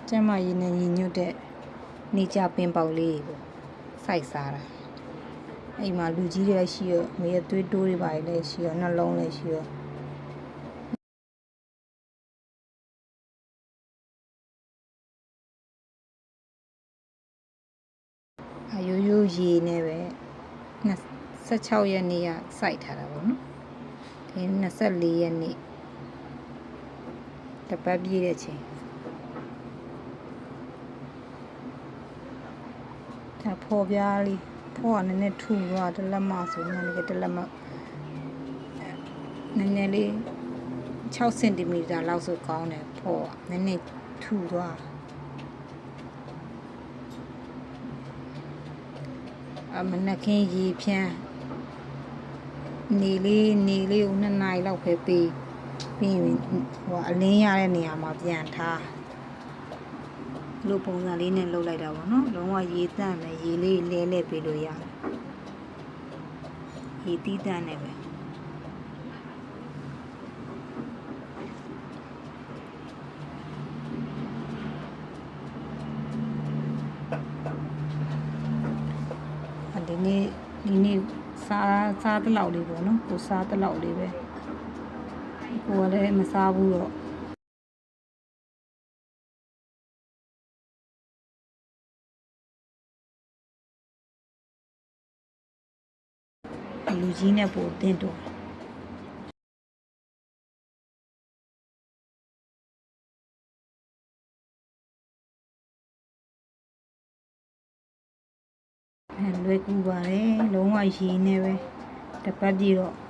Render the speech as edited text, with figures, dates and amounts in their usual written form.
ကျမရည်နဲ့ညီညွတ်တဲ့နေကြပင်ပေါက်လေးပေါ့စိုက်စားတာအိမ်မှာလူကြီးတွေရှိရငရေသွေးတိုးတွေပါလေရှိရနှလုံးလည်းရှိရရိုးရိုးရေနဲ့ပဲ16ရက်နေ့ကစိုက်ထားတာပေါ့နော်ဒီ24ရက်နေ့တပတ်ပြည့်တဲ့ချိန်ဒါဖော်ပြားလေးဖော်ကနည်းနည်းထူသွားတလက်မဆိုမှလည်းတလက်မနည်းနည်းလေး6စင်တီမီတာလောက်ဆိုကောင်းတယ်ဖော်ကနည်းနည်းထူသွားမနက်ခင်းရေဖြန်းနေလေးကို2နာရီလောက်ပဲပြီးရင်ဟိုအလင်းရတဲ့နေရာမှာပြန်ထားလို့ပုံစံလေးနဲ့လုပ်လိုက်တာပေါ့နော်လုံးဝရေတန့်မယ်ရေလေးလဲလဲပေးလို့ရတယ်ရေတီးတန့်နေပဲဒီနေ့စားတလောက်လေးပေါ့နော်ကိုစားတလောက်လေးပဲကိုကလည်းမစားဘူးတော့လူကြီးနဲ့ပို့တင်းတော့လွယ်ကူပါတယ်လုံးဝရေနဲ့ပဲတပတ်ပြည့်တော့